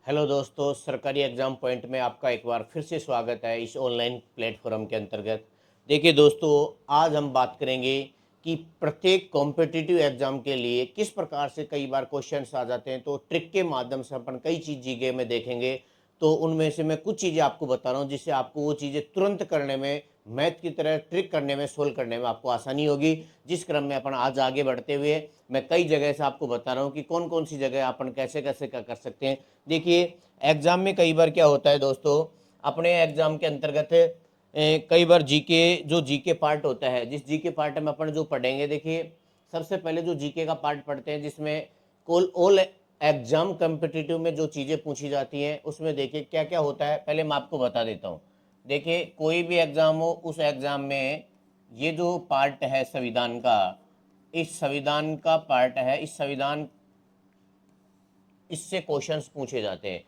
Hello दोस्तों, सरकारी exam point में आपका एक बार फिर से स्वागत है इस ऑनलाइन प्लेटफॉर्म के अंतर्गत। देखिए दोस्तों, आज हम बात करेंगे कि प्रत्येक कॉम्पिटिटिव एग्ज़ाम के लिए किस प्रकार से कई बार क्वेश्चंस आ जाते हैं। तो ट्रिक के माध्यम से अपन कई चीज़ जीके में देखेंगे। तो उनमें से मैं कुछ चीज़ें आपको बता रहा हूँ जिससे आपको वो चीज़ें तुरंत करने में, मैथ की तरह ट्रिक करने में, सोल्व करने में आपको आसानी होगी। जिस क्रम में अपन आज आगे बढ़ते हुए मैं कई जगह से आपको बता रहा हूँ कि कौन कौन सी जगह अपन कैसे कैसे क्या कर सकते हैं। देखिए, एग्ज़ाम में कई बार क्या होता है दोस्तों, अपने एग्ज़ाम के अंतर्गत कई बार जीके, जो जीके पार्ट होता है, जिस जीके पार्ट में अपन जो पढ़ेंगे, देखिए सबसे पहले जो जीके का पार्ट पढ़ते हैं जिसमें कोल ऑल एग्ज़ाम कम्पिटिटिव में जो चीज़ें पूछी जाती हैं उसमें देखिए क्या क्या होता है। पहले मैं आपको बता देता हूँ। देखिए, कोई भी एग्ज़ाम हो, उस एग्ज़ाम में ये जो पार्ट है संविधान का, इस संविधान का पार्ट है, इस संविधान, इससे क्वेश्चंस पूछे जाते हैं।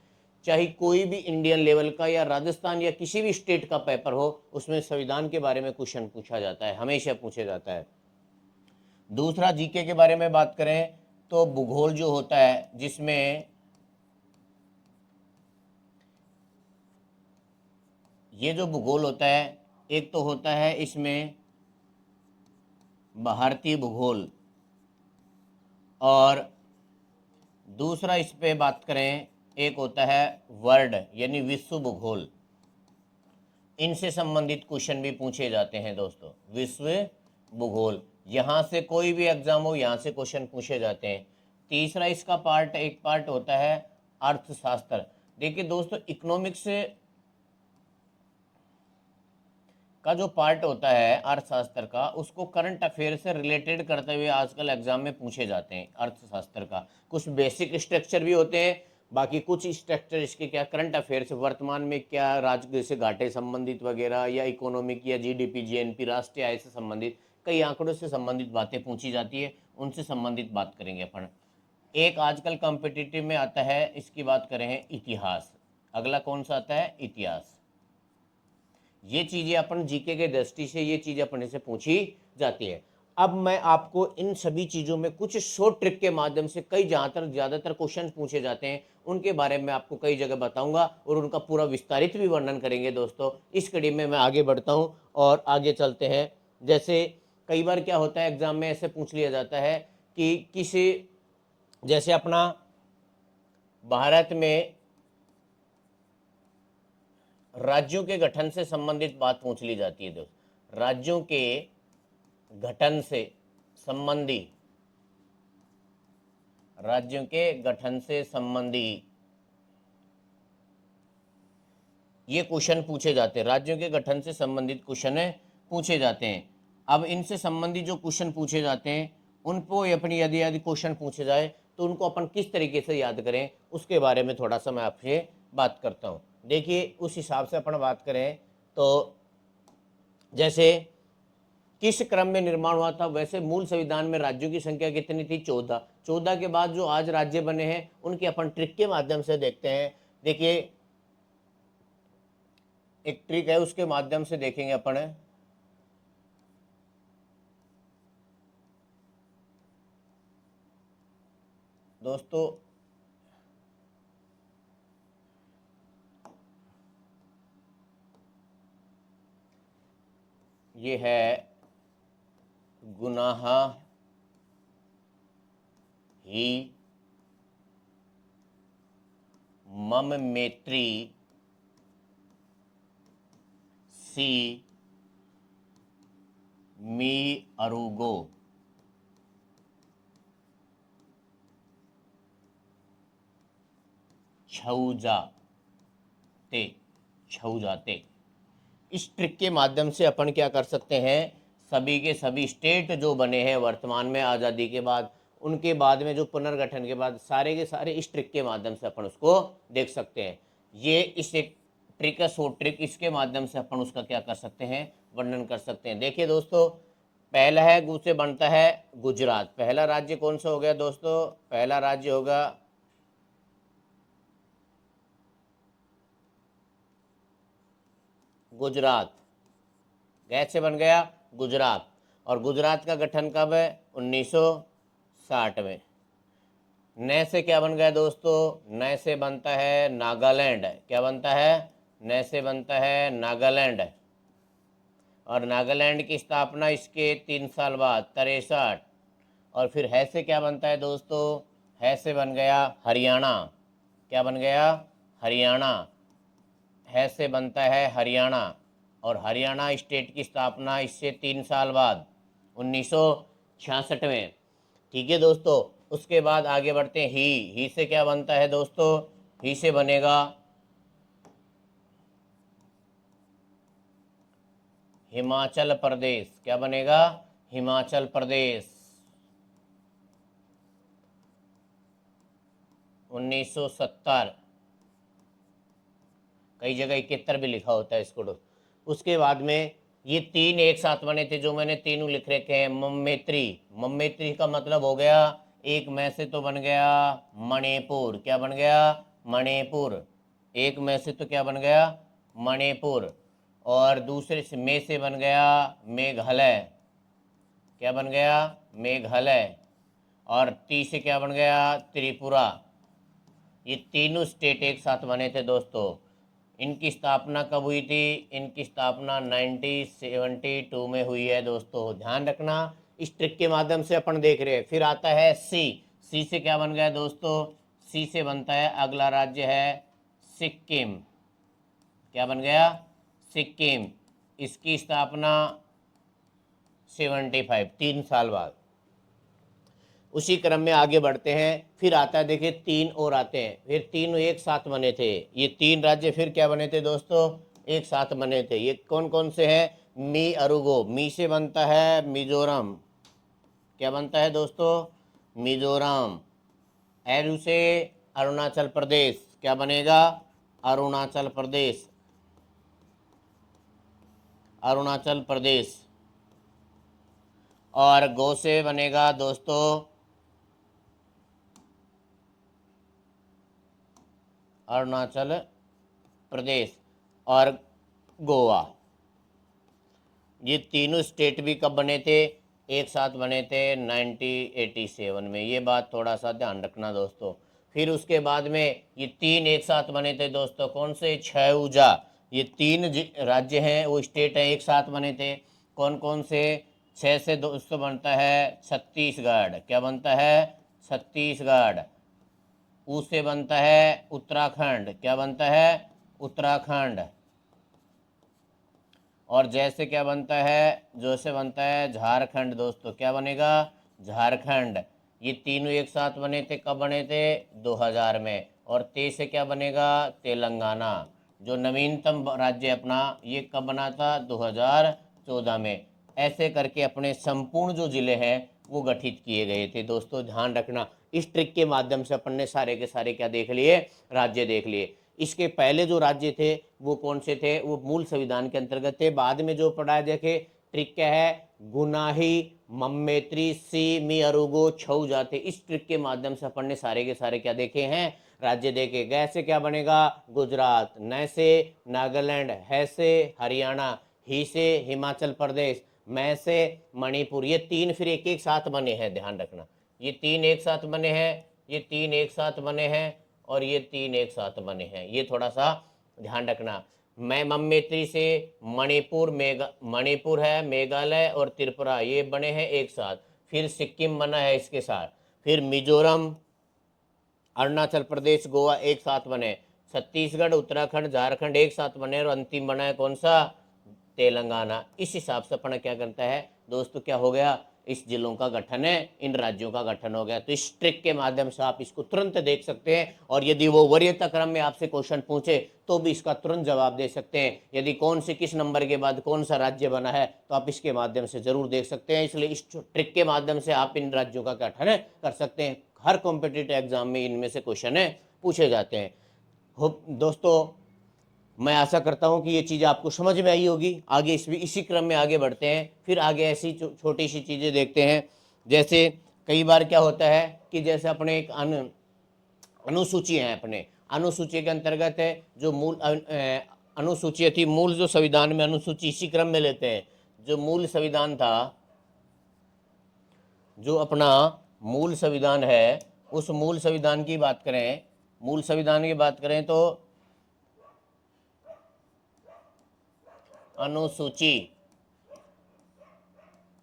चाहे कोई भी इंडियन लेवल का या राजस्थान या किसी भी स्टेट का पेपर हो, उसमें संविधान के बारे में क्वेश्चन पूछा जाता है, हमेशा पूछा जाता है। दूसरा, जीके के बारे में बात करें तो भूगोल जो होता है, जिसमें ये जो भूगोल होता है, एक तो होता है इसमें भारतीय भूगोल, और दूसरा इस पे बात करें एक होता है वर्ल्ड यानी विश्व भूगोल। इनसे संबंधित क्वेश्चन भी पूछे जाते हैं दोस्तों। विश्व भूगोल, यहाँ से कोई भी एग्जाम हो, यहाँ से क्वेश्चन पूछे जाते हैं। तीसरा इसका पार्ट, एक पार्ट होता है अर्थशास्त्र। देखिए दोस्तों, इकोनॉमिक्स का जो पार्ट होता है अर्थशास्त्र का, उसको करंट अफेयर से रिलेटेड करते हुए आजकल एग्जाम में पूछे जाते हैं। अर्थशास्त्र का कुछ बेसिक स्ट्रक्चर भी होते हैं, बाकी कुछ स्ट्रक्चर इसके क्या करंट अफेयर से, वर्तमान में क्या राज्य से घाटे संबंधित वगैरह, या इकोनॉमिक या जीडीपी जीएनपी राष्ट्रीय आय से संबंधित कई आंकड़ों से संबंधित बातें पूछी जाती है। उनसे संबंधित बात करेंगे अपन। एक आजकल कॉम्पिटिटिव में आता है, इसकी बात करें इतिहास। अगला कौन सा आता है? इतिहास। ये चीज़ें अपन जीके के दृष्टि से ये चीज़ें अपने से पूछी जाती है। अब मैं आपको इन सभी चीज़ों में कुछ शॉर्ट ट्रिक के माध्यम से, कई जहाँ तक ज़्यादातर क्वेश्चन पूछे जाते हैं उनके बारे में आपको कई जगह बताऊंगा और उनका पूरा विस्तारित भी वर्णन करेंगे दोस्तों। इस कड़ी में मैं आगे बढ़ता हूँ और आगे चलते हैं। जैसे कई बार क्या होता है, एग्जाम में ऐसे पूछ लिया जाता है कि किसी, जैसे अपना भारत में राज्यों के गठन से संबंधित बात पूछ ली जाती है दोस्त। राज्यों के गठन से संबंधी, राज्यों के गठन से संबंधी ये क्वेश्चन पूछे जाते हैं। राज्यों के गठन से संबंधित क्वेश्चन पूछे जाते हैं। अब इनसे संबंधित जो क्वेश्चन पूछे जाते हैं उनको अपनी, यदि यदि क्वेश्चन पूछे जाए तो उनको अपन किस तरीके से याद करें, उसके बारे में थोड़ा सा मैं आपसे बात करता हूँ। देखिए, उस हिसाब से अपन बात करें तो जैसे किस क्रम में निर्माण हुआ था, वैसे मूल संविधान में राज्यों की संख्या कितनी थी? 14। 14 के बाद जो आज राज्य बने हैं उनके अपन ट्रिक के माध्यम से देखते हैं। देखिए, एक ट्रिक है, उसके माध्यम से देखेंगे अपन। दोस्तों, ये है गुनाह ही मम मैत्री सी मी अरुगो। छऊ जाते, छऊ जाते। इस ट्रिक के माध्यम से अपन क्या कर सकते हैं, सभी के सभी स्टेट जो बने हैं वर्तमान में आज़ादी के बाद, उनके बाद में जो पुनर्गठन के बाद, सारे के सारे इस ट्रिक के माध्यम से अपन उसको देख सकते हैं। ये इस एक ट्रिक है, शॉर्ट ट्रिक, इसके माध्यम से अपन उसका क्या कर सकते हैं, वर्णन कर सकते हैं। देखिए दोस्तों, पहला है गु से बनता है गुजरात। पहला राज्य कौन सा हो गया दोस्तों? पहला राज्य होगा गुजरात। गैस से बन गया गुजरात। और गुजरात का गठन कब है? 1960 में। न से क्या बन गया दोस्तों, न से बनता है नागालैंड। क्या बनता है, न से बनता है नागालैंड। और नागालैंड की स्थापना इसके 3 साल बाद 63। और फिर है से क्या बनता है दोस्तों, है से बन गया हरियाणा। क्या बन गया, हरियाणा। है से बनता है हरियाणा। और हरियाणा स्टेट की स्थापना इससे 3 साल बाद 1966 में। ठीक है दोस्तों, उसके बाद आगे बढ़ते हैं। ही से क्या बनता है दोस्तों, ही से बनेगा हिमाचल प्रदेश। क्या बनेगा, हिमाचल प्रदेश। 1970, कई जगह 71 भी लिखा होता है इसको। उसके बाद में ये तीन एक साथ बने थे, जो मैंने तीनों लिख रखे हैं। मम्मेत्री, मम्मेत्री का मतलब हो गया, एक में से तो बन गया मणिपुर। क्या बन गया, मणिपुर। एक में से तो क्या बन गया, मणिपुर। और दूसरे से में से बन गया मेघालय। क्या बन गया, मेघालय। और ती से क्या बन गया, त्रिपुरा। ये तीनों स्टेट एक साथ बने थे दोस्तों। इनकी स्थापना कब हुई थी, इनकी स्थापना 1972 में हुई है दोस्तों, ध्यान रखना। इस ट्रिक के माध्यम से अपन देख रहे हैं। फिर आता है सी। सी से क्या बन गया दोस्तों, सी से बनता है अगला राज्य है सिक्किम। क्या बन गया, सिक्किम। इसकी स्थापना 75, 3 साल बाद। उसी क्रम में आगे बढ़ते हैं। फिर आता है, देखिए तीन और आते हैं। फिर तीन एक साथ बने थे, ये तीन राज्य फिर क्या बने थे दोस्तों, एक साथ बने थे। ये कौन कौन से हैं, मी अरुगो। मी से बनता है मिजोरम। क्या बनता है दोस्तों, मिजोरम। एरू से अरुणाचल प्रदेश। क्या बनेगा, अरुणाचल प्रदेश, अरुणाचल प्रदेश। और गो से बनेगा दोस्तों अरुणाचल प्रदेश और गोवा। ये तीनों स्टेट भी कब बने थे, एक साथ बने थे 1987 में। ये बात थोड़ा सा ध्यान रखना दोस्तों। फिर उसके बाद में ये तीन एक साथ बने थे दोस्तों, कौन से, छऊजा। ये तीन राज्य हैं, वो स्टेट हैं, एक साथ बने थे। कौन कौन से, छः से दोस्तों बनता है छत्तीसगढ़। क्या बनता है, छत्तीसगढ़। ऊ से बनता है उत्तराखंड। क्या बनता है, उत्तराखंड। और जैसे क्या बनता है, जो से बनता है झारखंड दोस्तों। क्या बनेगा, झारखंड। ये तीनों एक साथ बने थे, कब बने थे, 2000 में। और ते से क्या बनेगा, तेलंगाना। जो नवीनतम राज्य अपना, ये कब बना था, 2014 में। ऐसे करके अपने संपूर्ण जो जिले हैं वो गठित किए गए थे दोस्तों, ध्यान रखना। इस ट्रिक के माध्यम से अपन ने सारे के सारे क्या देख लिए, राज्य देख लिए। इसके पहले जो राज्य थे वो कौन से थे, वो मूल संविधान के अंतर्गत थे। बाद में जो पढ़ा, देखे ट्रिक क्या है, गुनाही, मम्मेत्री, सी, मी अरुगो, छऊ जाते। इस ट्रिक के माध्यम से अपन ने सारे के सारे क्या देखे हैं, राज्य देखे। गै से क्या बनेगा, गुजरात। न से नागालैंड। है से हरियाणा। ही से हिमाचल प्रदेश। मैं से मणिपुर। ये तीन फिर एक एक साथ बने हैं, ध्यान रखना। ये तीन एक साथ बने हैं, ये तीन एक साथ बने हैं, और ये तीन एक साथ बने हैं। ये थोड़ा सा ध्यान रखना। मैं मम्मेत्री से मणिपुर, मणिपुर है, मेघालय और त्रिपुरा, ये बने हैं एक साथ। फिर सिक्किम बना है इसके साथ। फिर मिजोरम, अरुणाचल प्रदेश, गोवा एक साथ बने। छत्तीसगढ़, उत्तराखंड, झारखंड एक साथ बने। और अंतिम बना है कौन सा, तेलंगाना। इस हिसाब से अपना क्या करता है दोस्तों, क्या हो गया, इस जिलों का गठन है, इन राज्यों का गठन हो गया। तो इस ट्रिक के माध्यम से आप इसको तुरंत देख सकते हैं। और यदि वो वरीयता क्रम में आपसे क्वेश्चन पूछे तो भी इसका तुरंत जवाब दे सकते हैं। यदि कौन से किस नंबर के बाद कौन सा राज्य बना है तो आप इसके माध्यम से जरूर देख सकते हैं। इसलिए इस ट्रिक के माध्यम से आप इन राज्यों का गठन कर सकते हैं। हर कॉम्पिटिटिव एग्जाम में इनमें से क्वेश्चन पूछे जाते हैं। दोस्तों, मैं आशा करता हूं कि ये चीज़ आपको समझ में आई होगी। आगे इसी क्रम में आगे बढ़ते हैं। फिर आगे ऐसी छोटी सी चीज़ें देखते हैं। जैसे कई बार क्या होता है कि जैसे अपने एक अनुसूची है, अपने अनुसूची के अंतर्गत है जो मूल अनुसूची थी, मूल जो संविधान में अनुसूची, इसी क्रम में लेते हैं। जो मूल संविधान था, जो अपना मूल संविधान है, उस मूल संविधान की बात करें, मूल संविधान की बात करें तो अनुसूची,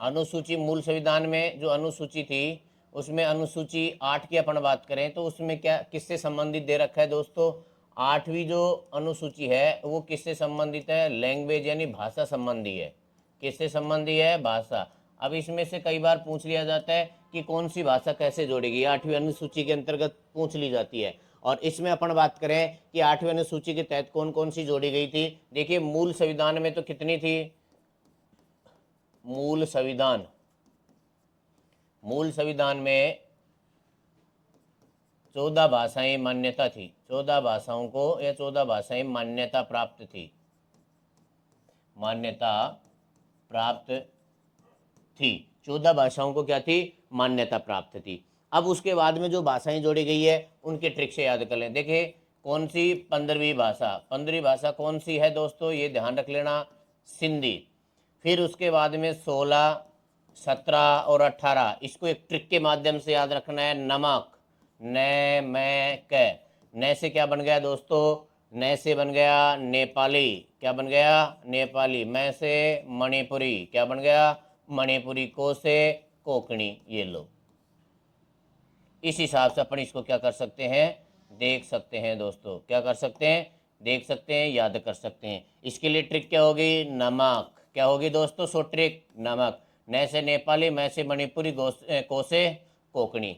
अनुसूची मूल संविधान में जो अनुसूची थी उसमें अनुसूची 8 की अपन बात करें तो उसमें क्या किससे संबंधित दे रखा है दोस्तों, 8वीं जो अनुसूची है वो किससे संबंधित है, लैंग्वेज यानी भाषा संबंधी है। किससे संबंधी है, भाषा। अब इसमें से कई बार पूछ लिया जाता है कि कौन सी भाषा कैसे जोड़ेगी, 8वीं अनुसूची के अंतर्गत पूछ ली जाती है। और इसमें अपन बात करें कि 8वीं अनुसूची के तहत कौन कौन सी जोड़ी गई थी। देखिए मूल संविधान में तो कितनी थी, मूल संविधान, मूल संविधान में 14 भाषाएं मान्यता थी, 14 भाषाओं को या 14 भाषाएं मान्यता प्राप्त थी, मान्यता प्राप्त थी। 14 भाषाओं को क्या थी, मान्यता प्राप्त थी। अब उसके बाद में जो भाषाएं जोड़ी गई है उनके ट्रिक से याद कर लें। देखिए कौन सी 15वीं भाषा, 15वीं भाषा कौन सी है दोस्तों, ये ध्यान रख लेना, सिंधी। फिर उसके बाद में 16, 17 और 18, इसको एक ट्रिक के माध्यम से याद रखना है, नमक, न मैं क, न से क्या बन गया दोस्तों, न से बन गया नेपाली, क्या बन गया, नेपाली। मैं से मणिपुरी, क्या बन गया, मणिपुरी। को से कोंकणी। ये लो, इस हिसाब से अपन इसको क्या कर सकते हैं, देख सकते हैं दोस्तों, क्या कर सकते हैं, देख सकते हैं, याद कर सकते हैं। इसके लिए ट्रिक क्या होगी, नमक। क्या होगी दोस्तों, सो ट्रिक नमक। न से नेपाली, मैं से मणिपुरी, को से कोंकणी।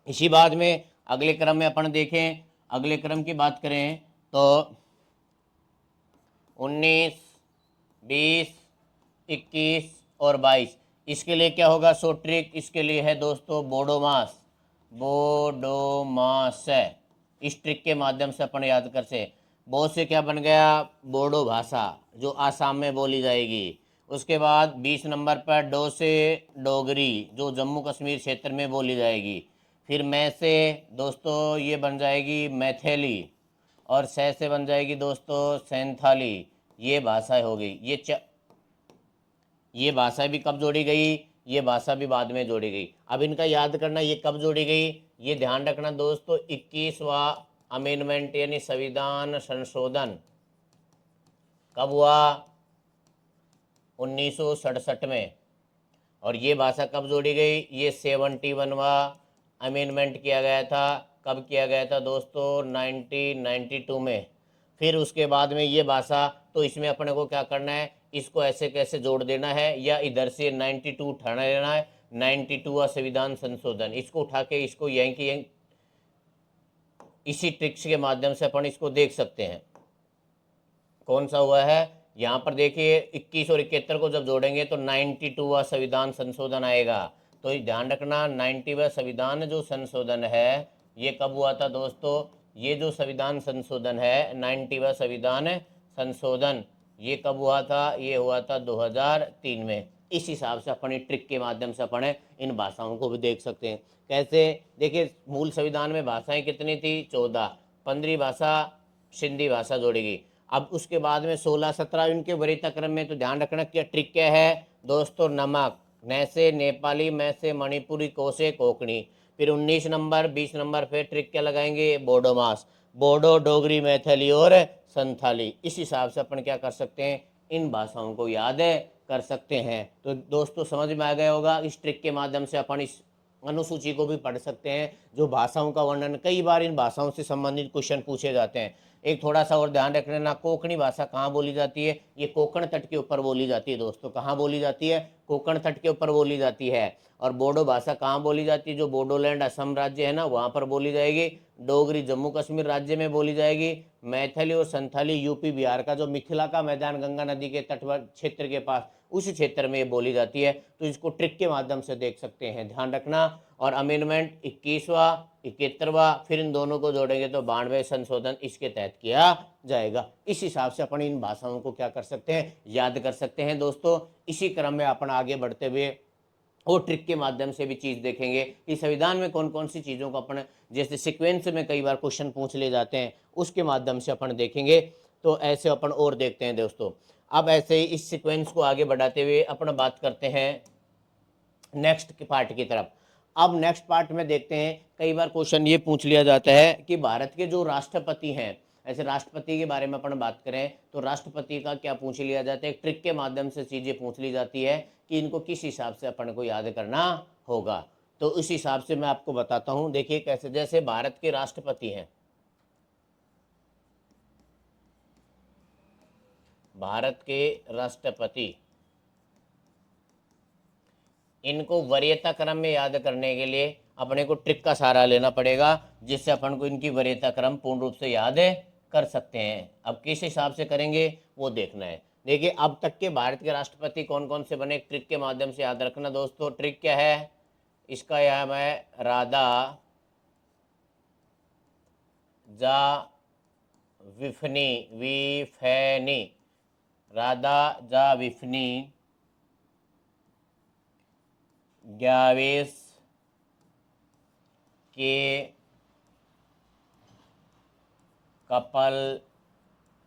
इसी बाद में अगले क्रम में अपन देखें, अगले क्रम की बात करें तो 19, 20, 21 और 22, इसके लिए क्या होगा, सो ट्रिक इसके लिए है दोस्तों बोडो मास, बोडो मास है। इस ट्रिक के माध्यम से अपन याद कर से, बो से क्या बन गया, बोडो भाषा जो आसाम में बोली जाएगी। उसके बाद 20 नंबर पर डो से डोगरी जो जम्मू कश्मीर क्षेत्र में बोली जाएगी। फिर मैं से दोस्तों ये बन जाएगी मैथिली, और से बन जाएगी दोस्तों सैंथाली। ये भाषा हो गई। ये भाषा भी कब जोड़ी गई, ये भाषा भी बाद में जोड़ी गई। अब इनका याद करना, ये कब जोड़ी गई, ये ध्यान रखना दोस्तों, 21वां अमेंडमेंट यानी संविधान संशोधन कब हुआ, 1967 में। और ये भाषा कब जोड़ी गई, ये 71वां अमेंडमेंट किया गया था। कब किया गया था दोस्तों, 1992 में। फिर उसके बाद में ये भाषा, तो इसमें अपने को क्या करना है, इसको ऐसे कैसे जोड़ देना है, या इधर से 92 उठाना लेना है, 92वां संविधान संशोधन, इसको उठा के इसको यहीं की यहीं इसी ट्रिक्स के माध्यम से अपन इसको देख सकते हैं। कौन सा हुआ है, यहाँ पर देखिए 21 और 71 को जब जोड़ेंगे तो 92वां संविधान संशोधन आएगा। तो ध्यान रखना 90वां संविधान जो संशोधन है ये कब हुआ था दोस्तों, ये जो संविधान संशोधन है 90वां संविधान संशोधन ये कब हुआ था, ये हुआ था 2003 में। इस हिसाब से अपन ट्रिक के माध्यम से अपन इन भाषाओं को भी देख सकते हैं। कैसे, देखिए मूल संविधान में भाषाएं कितनी थी, 14, 15वीं भाषा सिंधी भाषा जोड़ेगी। अब उसके बाद में 16, 17 इनके वरीयता क्रम में, तो ध्यान रखना क्या ट्रिक क्या है दोस्तों, नमक, न से नेपाली, मैं से मणिपुरी, को से कोंकणी। फिर 19 नंबर 20 नंबर पे ट्रिक क्या लगाएंगे, बोडो मास, बोडो, डोगरी, मैथिली और संथाली। इस हिसाब से अपन क्या कर सकते हैं, इन भाषाओं को याद कर सकते हैं। तो दोस्तों समझ में आ गया होगा, इस ट्रिक के माध्यम से अपन इस अनुसूची को भी पढ़ सकते हैं। जो भाषाओं का वर्णन, कई बार इन भाषाओं से संबंधित क्वेश्चन पूछे जाते हैं। एक थोड़ा सा और ध्यान रख लेना, कोंकणी भाषा कहाँ बोली जाती है, ये कोंकण तट के ऊपर बोली जाती है दोस्तों। कहाँ बोली जाती है, कोंकण तट के ऊपर बोली जाती है। और बोडो भाषा कहाँ बोली जाती है, जो बोडोलैंड असम राज्य है ना वहाँ पर बोली जाएगी। डोगरी जम्मू कश्मीर राज्य में बोली जाएगी। मैथिली और संथाली यूपी बिहार का जो मिथिला का मैदान गंगा नदी के तटवर्ती क्षेत्र के पास उस क्षेत्र में ये बोली जाती है। तो इसको ट्रिक के माध्यम से देख सकते हैं, ध्यान रखना। और अमेंडमेंट 21वां 71वां, फिर इन दोनों को जोड़ेंगे तो 92 संशोधन इसके तहत किया जाएगा। इस हिसाब से अपन इन भाषाओं को क्या कर सकते हैं, याद कर सकते हैं दोस्तों। इसी क्रम में अपन आगे बढ़ते हुए और ट्रिक के माध्यम से भी चीज़ देखेंगे कि संविधान में कौन कौन सी चीज़ों को अपन, जैसे सीक्वेंस में कई बार क्वेश्चन पूछ ले जाते हैं, उसके माध्यम से अपन देखेंगे। तो ऐसे अपन और देखते हैं दोस्तों। अब ऐसे ही इस सीक्वेंस को आगे बढ़ाते हुए अपन बात करते हैं नेक्स्ट पार्ट की तरफ। अब नेक्स्ट पार्ट में देखते हैं, कई बार क्वेश्चन ये पूछ लिया जाता है कि भारत के जो राष्ट्रपति हैं, ऐसे राष्ट्रपति के बारे में अपन बात करें तो राष्ट्रपति का क्या पूछ लिया जाता है, एक ट्रिक के माध्यम से चीज़ें पूछ ली जाती है कि इनको किस हिसाब से अपन को याद करना होगा। तो उस हिसाब से मैं आपको बताता हूँ। देखिए कैसे, जैसे भारत के राष्ट्रपति हैं, भारत के राष्ट्रपति, इनको वरीयता क्रम में याद करने के लिए अपने को ट्रिक का सहारा लेना पड़ेगा, जिससे अपन को इनकी वरीयता क्रम पूर्ण रूप से याद कर सकते हैं। अब किस हिसाब से करेंगे वो देखना है। देखिए अब तक के भारत के राष्ट्रपति कौन कौन से बने, ट्रिक के माध्यम से याद रखना दोस्तों। ट्रिक क्या है इसका, यह है राधा जा विफनी, विफैनी, राधा जा विफनी ग्यावेश के कपल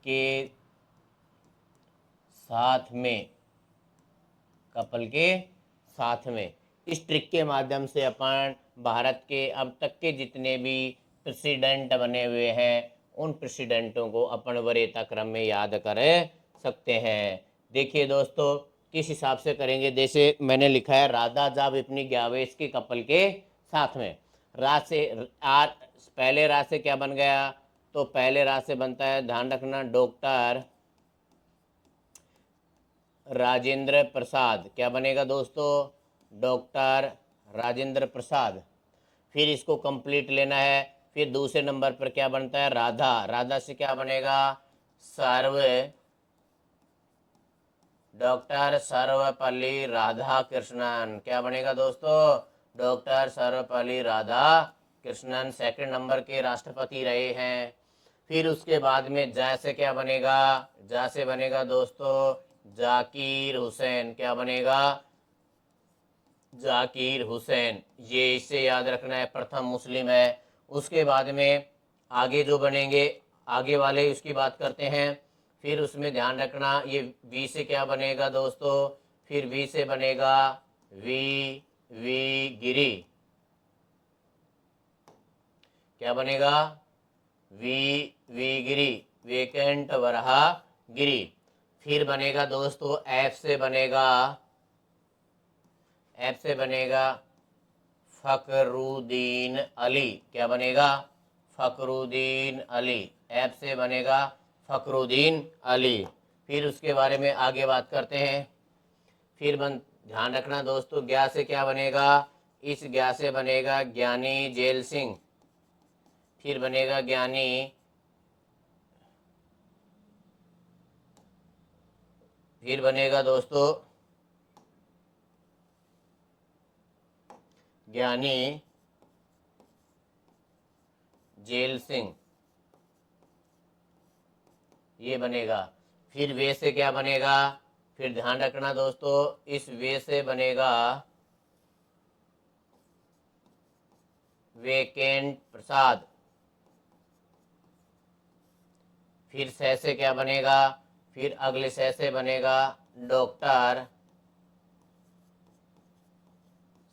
के साथ में, कपल के साथ में। इस ट्रिक के माध्यम से अपन भारत के अब तक के जितने भी प्रेसिडेंट बने हुए हैं उन प्रेसिडेंटों को अपन वरीयता क्रम में याद कर सकते हैं। देखिए दोस्तों किस हिसाब से करेंगे, जैसे मैंने लिखा है राधा जा विपनी ग्यावेश के कपल के साथ में। रा से पहले रा से क्या बन गया, तो पहले रा से बनता है, ध्यान रखना, डॉक्टर राजेंद्र प्रसाद। क्या बनेगा दोस्तों, डॉक्टर राजेंद्र प्रसाद। फिर इसको कंप्लीट लेना है। फिर दूसरे नंबर पर क्या बनता है, राधा, राधा से क्या बनेगा, सर्व, डॉक्टर सर्वपल्ली राधा कृष्णन। क्या बनेगा दोस्तों, doctor Sarvepalli Radha Krishnan second number के राष्ट्रपति रहे हैं। फिर उसके बाद में जा से क्या बनेगा, जा से बनेगा दोस्तों जाकिर हुसैन। क्या बनेगा, जाकिर हुसैन। ये इससे याद रखना है, प्रथम मुस्लिम है। उसके बाद में आगे जो बनेंगे, आगे वाले उसकी बात करते हैं। फिर उसमें ध्यान रखना ये वी से क्या बनेगा दोस्तों, फिर वी से बनेगा वी, वी गिरी। क्या बनेगा, वी, वी गिरी, वेकेंट वरहा गिरी। फिर बनेगा दोस्तों एफ से बनेगा, एफ से बनेगा फकरुद्दीन अली। क्या बनेगा, फकरुद्दीन अली। एफ से बनेगा फकरुद्दीन अली। फिर उसके बारे में आगे बात करते हैं। फिर ध्यान रखना दोस्तों ज्ञा से क्या बनेगा, इस ज्ञा से बनेगा ज्ञानी जेल सिंह। फिर बनेगा ज्ञानी, फिर बनेगा दोस्तों ज्ञानी जेल सिंह, ये बनेगा। फिर वे से क्या बनेगा, फिर ध्यान रखना दोस्तों इस वे से बनेगा वेकेंट प्रसाद। फिर से क्या बनेगा, फिर अगले से बनेगा डॉक्टर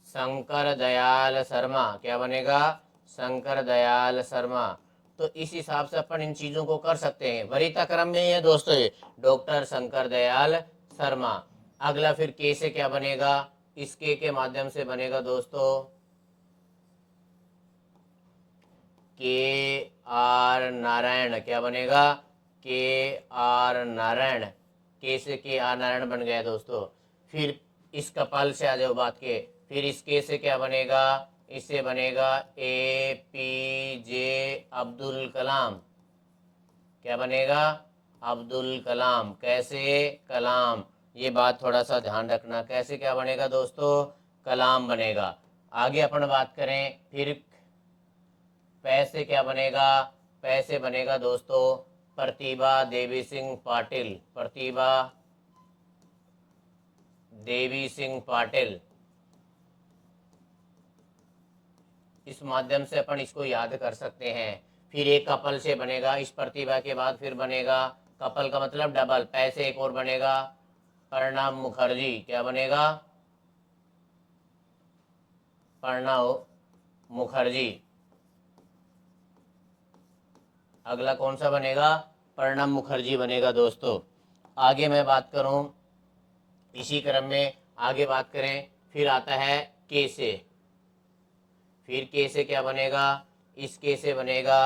शंकर दयाल शर्मा। क्या बनेगा, शंकर दयाल शर्मा। तो इस हिसाब से अपन इन चीजों को कर सकते हैं। वरीयता क्रम में है दोस्तों ये डॉक्टर शंकर दयाल शर्मा। अगला फिर के से क्या बनेगा, इस के माध्यम से बनेगा दोस्तों के आर नारायण। क्या बनेगा, के आर नारायण। के से के आर नारायण बन गया दोस्तों। फिर इस कपाल से आ जाओ बात के, फिर इस के से क्या बनेगा, इससे बनेगा ए पी जे अब्दुल कलाम। क्या बनेगा, अब्दुल कलाम। कैसे, कलाम। ये बात थोड़ा सा ध्यान रखना, कैसे क्या बनेगा दोस्तों, कलाम बनेगा। आगे अपन बात करें, फिर पैसे क्या बनेगा, पैसे बनेगा दोस्तों प्रतिभा देवी सिंह पाटिल। प्रतिभा देवी सिंह पाटिल। इस माध्यम से अपन इसको याद कर सकते हैं। फिर एक कपल से बनेगा, इस प्रतिभा के बाद फिर बनेगा कपल का मतलब डबल, पैसे एक और बनेगा प्रणब मुखर्जी। क्या बनेगा, प्रणव मुखर्जी। अगला कौन सा बनेगा? प्रणब मुखर्जी बनेगा दोस्तों। आगे मैं बात करूं, इसी क्रम में आगे बात करें, फिर आता है के से। फिर के से क्या बनेगा? इस के से बनेगा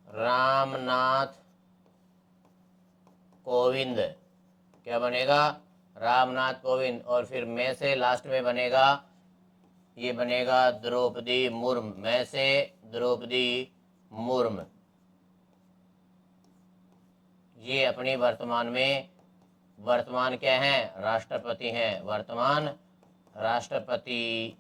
रामनाथ कोविंद। क्या बनेगा? रामनाथ कोविंद। और फिर मैं से लास्ट में बनेगा, ये बनेगा द्रौपदी मुर्मू। मैं से द्रौपदी मुर्मू। ये अपनी वर्तमान क्या है? राष्ट्रपति हैं, वर्तमान राष्ट्रपति।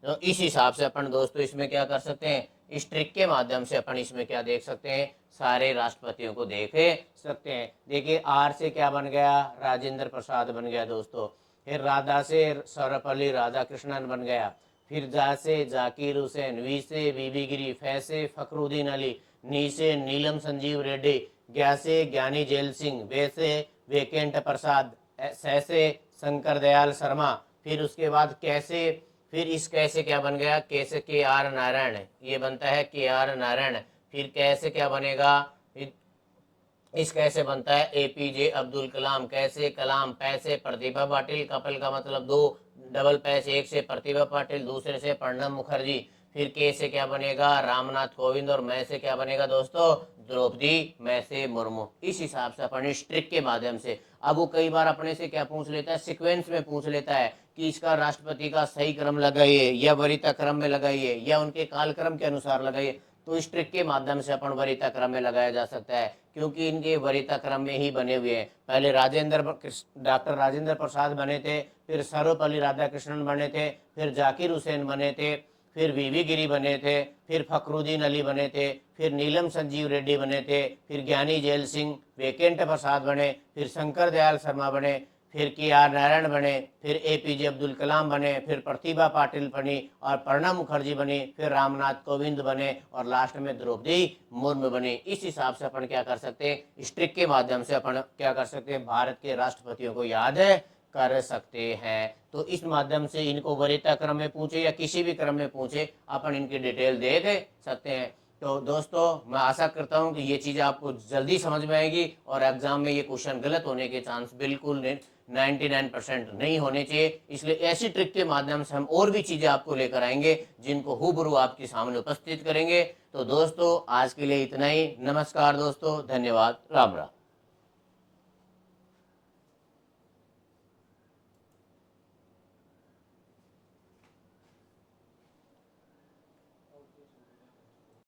तो इस हिसाब से अपन दोस्तों इसमें क्या कर सकते हैं, इस ट्रिक के माध्यम से अपन इसमें क्या देख सकते हैं, सारे राष्ट्रपतियों को देख सकते हैं। देखिए आर से क्या बन गया? राजेंद्र प्रसाद बन गया दोस्तों। फिर राधा से सर्वपल्ली राधाकृष्णन बन गया। फिर जा से जाकिर हुसैन, वी से बीबी गिरी, फै से फखरुद्दीन अली, नी से नीलम संजीव रेड्डी, ज्ञा से ज्ञानी जेल सिंह, वे से वेकेंट प्रसाद, सै से शंकर दयाल शर्मा। फिर उसके बाद कैसे, फिर इस कैसे क्या बन गया? कैसे के आर नारायण, ये बनता है के आर नारायण। फिर कैसे क्या बनेगा? इस कैसे बनता है? एपीजे अब्दुल कलाम। कैसे कलाम, पैसे प्रतिभा पाटिल, कपिल का मतलब दो, डबल पैसे, एक से प्रतिभा पाटिल, दूसरे से प्रणब मुखर्जी। फिर के से क्या बनेगा? रामनाथ कोविंद। और मैं से क्या बनेगा दोस्तों? द्रौपदी मैं से मुर्मू। इस हिसाब से अपन इस ट्रिक के माध्यम से, अब वो कई बार अपने से क्या पूछ लेता है, सीक्वेंस में पूछ लेता है कि इसका राष्ट्रपति का सही क्रम लगाइए या वरीयता क्रम में लगाइए या उनके कालक्रम के अनुसार लगाइए। तो इस ट्रिक के माध्यम से अपन वरीयता क्रम में लगाया जा सकता है, क्योंकि इनके वरीयता क्रम में ही बने हुए हैं। पहले डॉक्टर राजेंद्र प्रसाद बने थे, फिर सर्वपल्ली राधाकृष्णन बने थे, फिर जाकिर हुसैन बने थे, फिर वीवी गिरी बने थे, फिर फखरुद्दीन अली बने थे, फिर नीलम संजीव रेड्डी बने थे, फिर ज्ञानी जेल सिंह, वेकेंट प्रसाद बने, फिर शंकर दयाल शर्मा बने, फिर के आर नारायण बने, फिर एपीजे अब्दुल कलाम बने, फिर प्रतिभा पाटिल बनी और प्रणब मुखर्जी बनी, फिर रामनाथ कोविंद बने और लास्ट में द्रौपदी मुर्मू बनी। इस हिसाब से अपन क्या कर सकते हैं, इस ट्रिक के माध्यम से अपन क्या कर सकते हैं, भारत के राष्ट्रपतियों को याद कर सकते हैं। तो इस माध्यम से इनको वरीयता क्रम में पूछे या किसी भी क्रम में पूछे, अपन इनकी डिटेल देख सकते हैं। तो दोस्तों मैं आशा करता हूं कि ये चीज़ आपको जल्दी समझ में आएगी और एग्जाम में ये क्वेश्चन गलत होने के चांस बिल्कुल 99% नहीं होने चाहिए। इसलिए ऐसी ट्रिक के माध्यम से हम और भी चीज़ें आपको लेकर आएंगे जिनको हूबरू आपके सामने उपस्थित करेंगे। तो दोस्तों आज के लिए इतना ही। नमस्कार दोस्तों, धन्यवाद, राम राम।